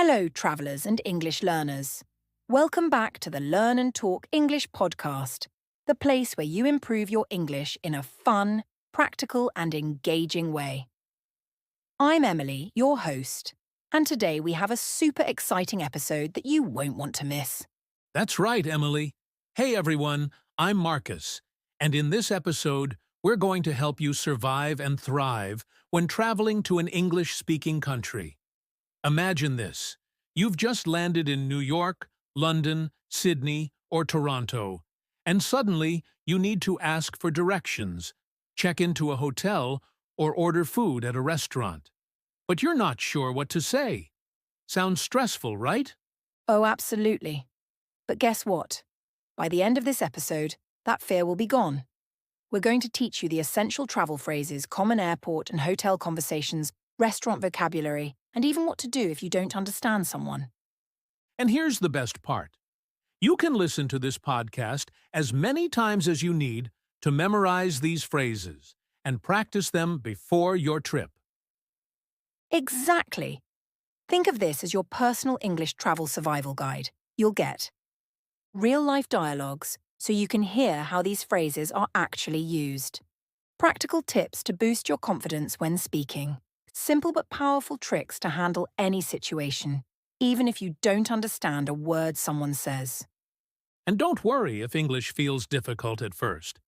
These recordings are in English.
Hello, travellers and English learners. Welcome back to the Learn and Talk English podcast, the place where you improve your English in a fun, practical and engaging way. I'm Emily, your host, and today we have a super exciting episode that you won't want to miss. That's right, Emily. Hey everyone, I'm Marcus, and in this episode, we're going to help you survive and thrive when traveling to an English-speaking country. Imagine this. You've just landed in New York, London, Sydney, or Toronto, and suddenly you need to ask for directions, check into a hotel, or order food at a restaurant. But you're not sure what to say. Sounds stressful, right? Oh, absolutely. But guess what? By the end of this episode, that fear will be gone. We're going to teach you the essential travel phrases, common airport and hotel conversations, restaurant vocabulary, and even what to do if you don't understand someone. And here's the best part. You can listen to this podcast as many times as you need to memorize these phrases and practice them before your trip. Exactly. Think of this as your personal English travel survival guide. You'll get real-life dialogues so you can hear how these phrases are actually used. Practical tips to boost your confidence when speaking. Simple but powerful tricks to handle any situation, even if you don't understand a word someone says. And don't worry if English feels difficult at first.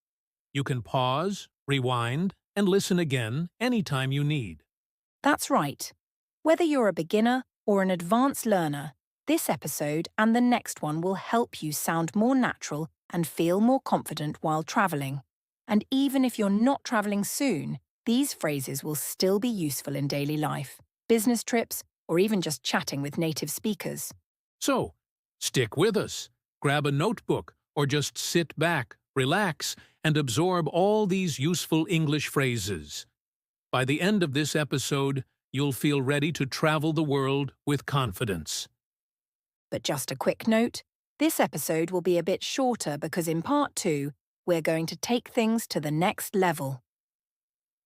You can pause, rewind, and listen again anytime you need. That's right. Whether you're a beginner or an advanced learner, this episode and the next one will help you sound more natural and feel more confident while traveling. And even if you're not traveling soon, these phrases will still be useful in daily life, business trips, or even just chatting with native speakers. So, stick with us. Grab a notebook or just sit back, relax, and absorb all these useful English phrases. By the end of this episode, you'll feel ready to travel the world with confidence. But just a quick note, this episode will be a bit shorter because in part 2, we're going to take things to the next level.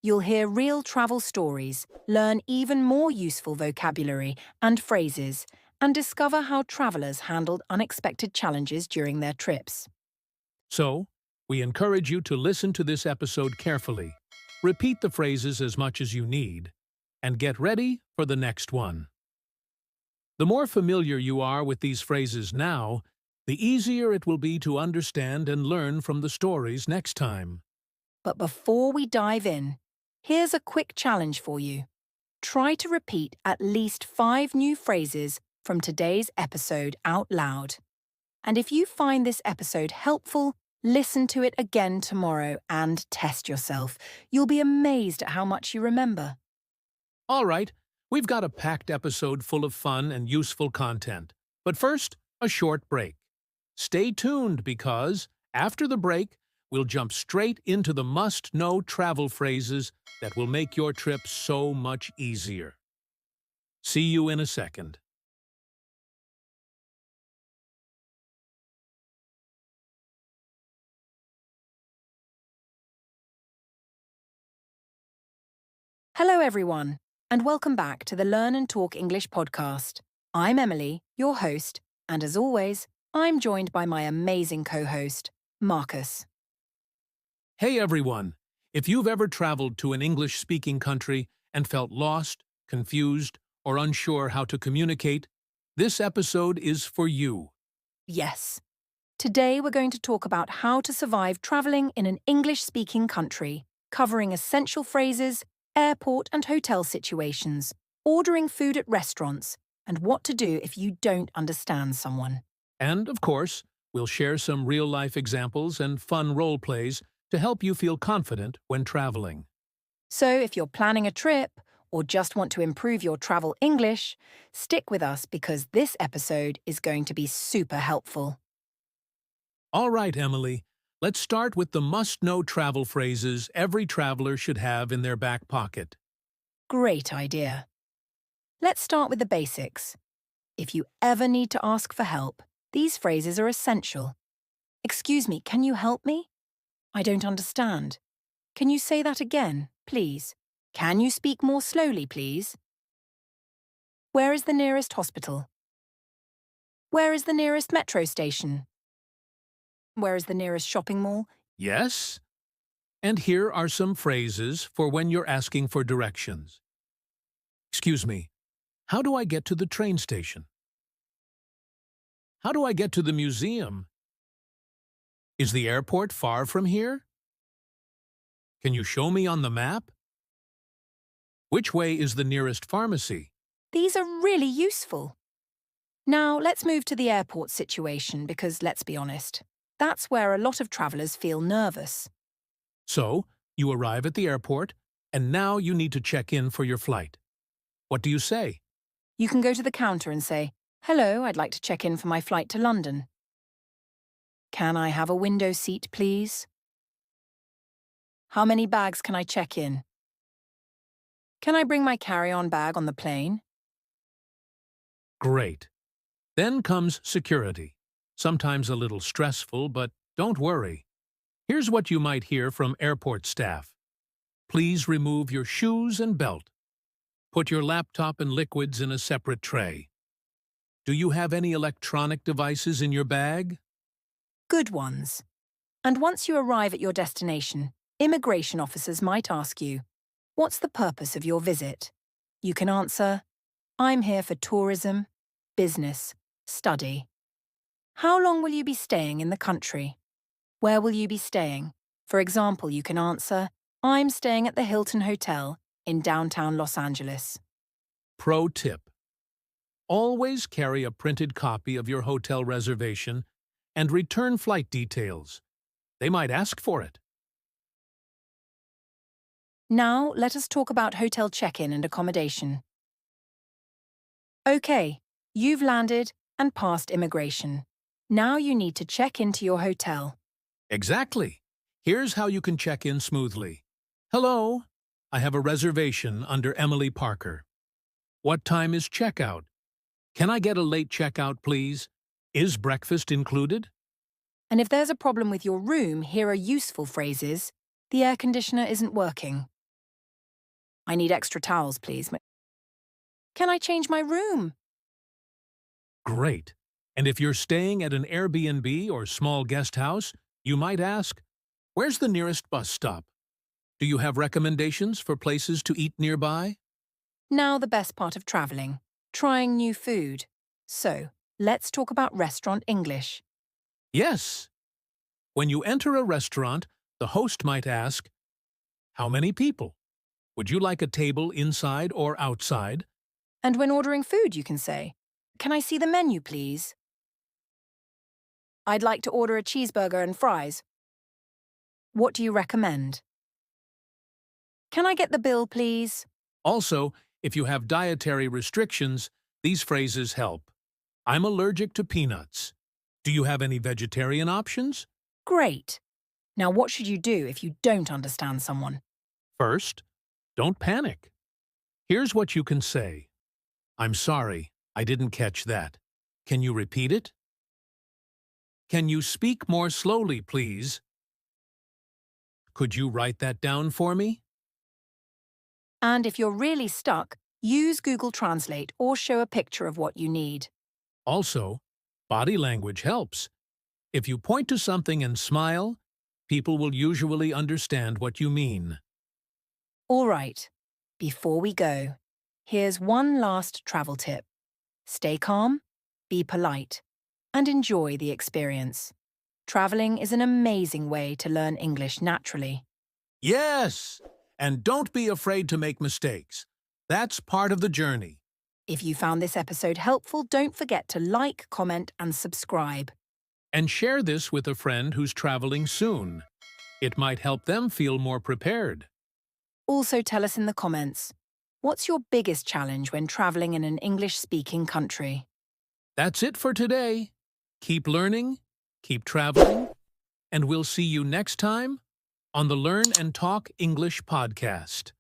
You'll hear real travel stories, learn even more useful vocabulary and phrases, and discover how travellers handled unexpected challenges during their trips. So, we encourage you to listen to this episode carefully, repeat the phrases as much as you need, and get ready for the next one. The more familiar you are with these phrases now, the easier it will be to understand and learn from the stories next time. But before we dive in, here's a quick challenge for you. Try to repeat at least 5 new phrases from today's episode out loud. And if you find this episode helpful, listen to it again tomorrow and test yourself. You'll be amazed at how much you remember. All right, we've got a packed episode full of fun and useful content. But first, a short break. Stay tuned because, after the break, we'll jump straight into the must-know travel phrases that will make your trip so much easier. See you in a second. Hello everyone, and welcome back to the Learn and Talk English podcast. I'm Emily, your host, and as always, I'm joined by my amazing co-host, Marcus. Hey everyone! If you've ever traveled to an English-speaking country and felt lost, confused, or unsure how to communicate, this episode is for you. Yes. Today we're going to talk about how to survive traveling in an English-speaking country, covering essential phrases, airport and hotel situations, ordering food at restaurants, and what to do if you don't understand someone. And, of course, we'll share some real-life examples and fun role plays to help you feel confident when traveling. So if you're planning a trip or just want to improve your travel English, stick with us because this episode is going to be super helpful. All right, Emily, let's start with the must-know travel phrases every traveler should have in their back pocket. Great idea. Let's start with the basics. If you ever need to ask for help, these phrases are essential. Excuse me, can you help me? I don't understand. Can you say that again, please? Can you speak more slowly, please? Where is the nearest hospital? Where is the nearest metro station? Where is the nearest shopping mall? Yes? And here are some phrases for when you're asking for directions. Excuse me, how do I get to the train station? How do I get to the museum? Is the airport far from here? Can you show me on the map? Which way is the nearest pharmacy? These are really useful. Now, let's move to the airport situation because, let's be honest, that's where a lot of travellers feel nervous. So, you arrive at the airport, and now you need to check in for your flight. What do you say? You can go to the counter and say, "Hello, I'd like to check in for my flight to London. Can I have a window seat, please? How many bags can I check in? Can I bring my carry-on bag on the plane?" Great. Then comes security. Sometimes a little stressful, but don't worry. Here's what you might hear from airport staff. Please remove your shoes and belt. Put your laptop and liquids in a separate tray. Do you have any electronic devices in your bag? Good ones. And once you arrive at your destination, immigration officers might ask you, "What's the purpose of your visit?" You can answer, "I'm here for tourism, business, study." How long will you be staying in the country? Where will you be staying? For example, you can answer, "I'm staying at the Hilton Hotel in downtown Los Angeles." Pro tip. Always carry a printed copy of your hotel reservation and return flight details. They might ask for it. Now, let us talk about hotel check-in and accommodation. Okay, you've landed and passed immigration. Now you need to check into your hotel. Exactly. Here's how you can check in smoothly. Hello, I have a reservation under Emily Parker. What time is checkout? Can I get a late checkout, please? Is breakfast included? And if there's a problem with your room, here are useful phrases. The air conditioner isn't working. I need extra towels, please. Can I change my room? Great. And if you're staying at an Airbnb or small guest house, you might ask, where's the nearest bus stop? Do you have recommendations for places to eat nearby? Now the best part of travelling, trying new food. So, let's talk about restaurant English. Yes. When you enter a restaurant, the host might ask, how many people? Would you like a table inside or outside? And when ordering food, you can say, "Can I see the menu, please? I'd like to order a cheeseburger and fries. What do you recommend? Can I get the bill, please?" Also, if you have dietary restrictions, these phrases help. I'm allergic to peanuts. Do you have any vegetarian options? Great. Now what should you do if you don't understand someone? First, don't panic. Here's what you can say. I'm sorry, I didn't catch that. Can you repeat it? Can you speak more slowly, please? Could you write that down for me? And if you're really stuck, use Google Translate or show a picture of what you need. Also, body language helps. If you point to something and smile, people will usually understand what you mean. All right, before we go, here's one last travel tip. Stay calm, be polite, and enjoy the experience. Traveling is an amazing way to learn English naturally. Yes! And don't be afraid to make mistakes. That's part of the journey. If you found this episode helpful, don't forget to like, comment, and subscribe. And share this with a friend who's traveling soon. It might help them feel more prepared. Also tell us in the comments, what's your biggest challenge when traveling in an English-speaking country? That's it for today. Keep learning, keep traveling, and we'll see you next time on the Learn and Talk English podcast.